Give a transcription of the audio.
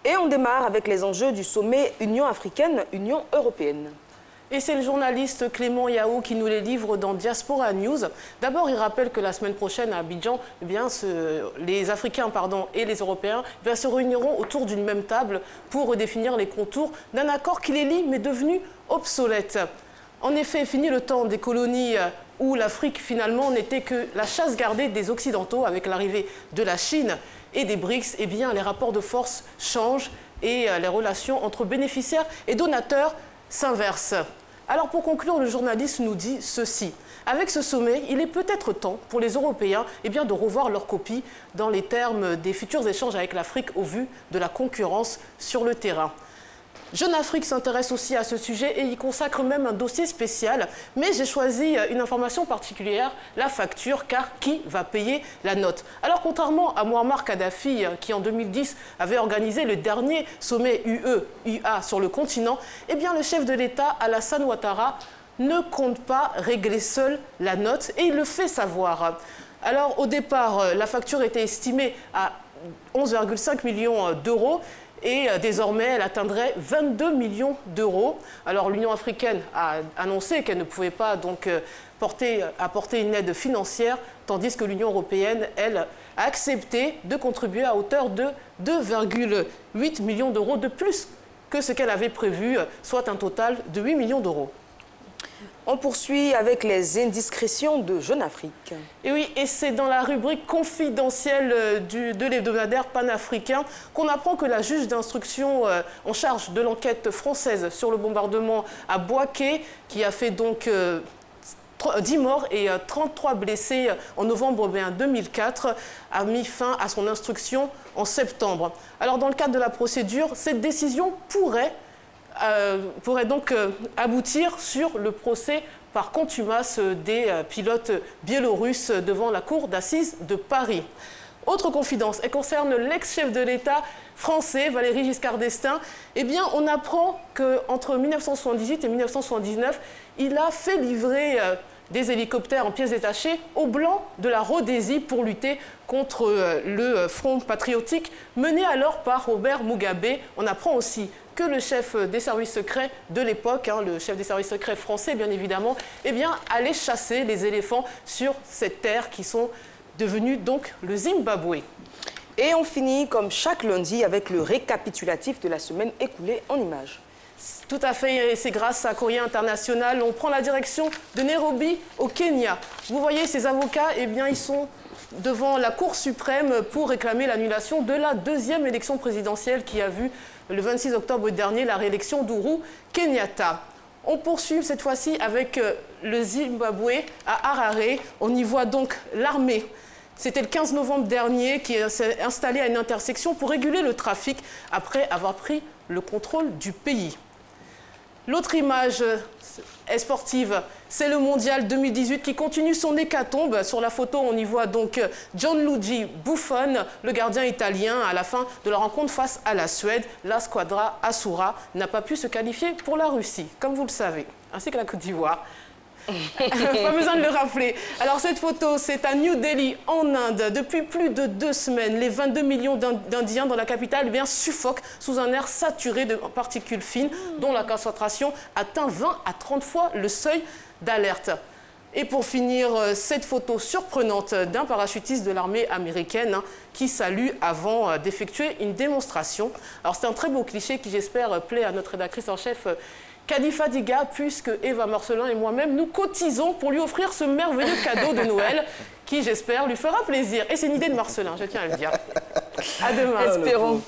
Et on démarre avec les enjeux du sommet Union africaine-Union européenne. Et c'est le journaliste Clément Yao qui nous les livre dans Diaspora News. D'abord, il rappelle que la semaine prochaine à Abidjan, les Africains et les Européens se réuniront autour d'une même table pour redéfinir les contours d'un accord qui les lie mais devenu obsolète. En effet, fini le temps des colonies où l'Afrique finalement n'était que la chasse gardée des Occidentaux avec l'arrivée de la Chine et des BRICS. Eh bien, les rapports de force changent et les relations entre bénéficiaires et donateurs s'inversent. Alors pour conclure, le journaliste nous dit ceci. Avec ce sommet, il est peut-être temps pour les Européens de revoir leur copie dans les termes des futurs échanges avec l'Afrique au vu de la concurrence sur le terrain. Jeune Afrique s'intéresse aussi à ce sujet et y consacre même un dossier spécial. Mais j'ai choisi une information particulière, la facture, car qui va payer la note? Alors contrairement à Muammar Kadhafi, qui en 2010 avait organisé le dernier sommet UE-UA sur le continent, eh bien le chef de l'État, Alassane Ouattara, ne compte pas régler seul la note et il le fait savoir. Alors au départ, la facture était estimée à 11,5 millions d'euros. Et désormais, elle atteindrait 22 millions d'euros. Alors l'Union africaine a annoncé qu'elle ne pouvait pas donc apporter une aide financière, tandis que l'Union européenne, elle, a accepté de contribuer à hauteur de 2,8 millions d'euros de plus que ce qu'elle avait prévu, soit un total de 8 millions d'euros. On poursuit avec les indiscrétions de Jeune Afrique. Et oui, et c'est dans la rubrique confidentielle de l'hebdomadaire panafricain qu'on apprend que la juge d'instruction en charge de l'enquête française sur le bombardement à Bouaké, qui a fait donc 10 morts et 33 blessés en novembre 2004, a mis fin à son instruction en septembre. Alors dans le cadre de la procédure, cette décision pourrait donc aboutir sur le procès par contumace des pilotes biélorusses devant la cour d'assises de Paris. Autre confidence, elle concerne l'ex-chef de l'État français, Valéry Giscard d'Estaing. Eh bien, on apprend qu'entre 1978 et 1979, il a fait livrer des hélicoptères en pièces détachées aux Blancs de la Rhodésie pour lutter contre le Front patriotique mené alors par Robert Mugabe. On apprend aussi que le chef des services secrets de l'époque, le chef des services secrets français bien évidemment, allait chasser les éléphants sur cette terre qui sont devenus donc le Zimbabwe. Et on finit comme chaque lundi avec le récapitulatif de la semaine écoulée en images. Tout à fait, et c'est grâce à Courrier International. On prend la direction de Nairobi au Kenya. Vous voyez, ces avocats, ils sont devant la Cour suprême pour réclamer l'annulation de la deuxième élection présidentielle qui a vu le 26 octobre dernier la réélection d'Ourou Kenyatta. On poursuit cette fois-ci avec le Zimbabwe à Harare. On y voit donc l'armée. C'était le 15 novembre dernier qui s'est installée à une intersection pour réguler le trafic après avoir pris le contrôle du pays. L'autre image est sportive, c'est le mondial 2018 qui continue son hécatombe. Sur la photo, on y voit donc Gianluigi Buffon, le gardien italien, à la fin de la rencontre face à la Suède. La squadra Azzurra n'a pas pu se qualifier pour la Russie, comme vous le savez, ainsi que la Côte d'Ivoire. Pas besoin de le rappeler. Alors cette photo, c'est à New Delhi, en Inde. Depuis plus de 2 semaines, les 22 millions d'Indiens dans la capitale suffoquent sous un air saturé de particules fines dont la concentration atteint 20 à 30 fois le seuil d'alerte. Et pour finir, cette photo surprenante d'un parachutiste de l'armée américaine qui salue avant d'effectuer une démonstration. Alors c'est un très beau cliché qui j'espère plaît à notre rédactrice en chef Khadifa Diga, puisque Eva Marcelin et moi-même, nous cotisons pour lui offrir ce merveilleux cadeau de Noël qui, j'espère, lui fera plaisir. Et c'est une idée de Marcelin, je tiens à le dire. À demain. Espérons.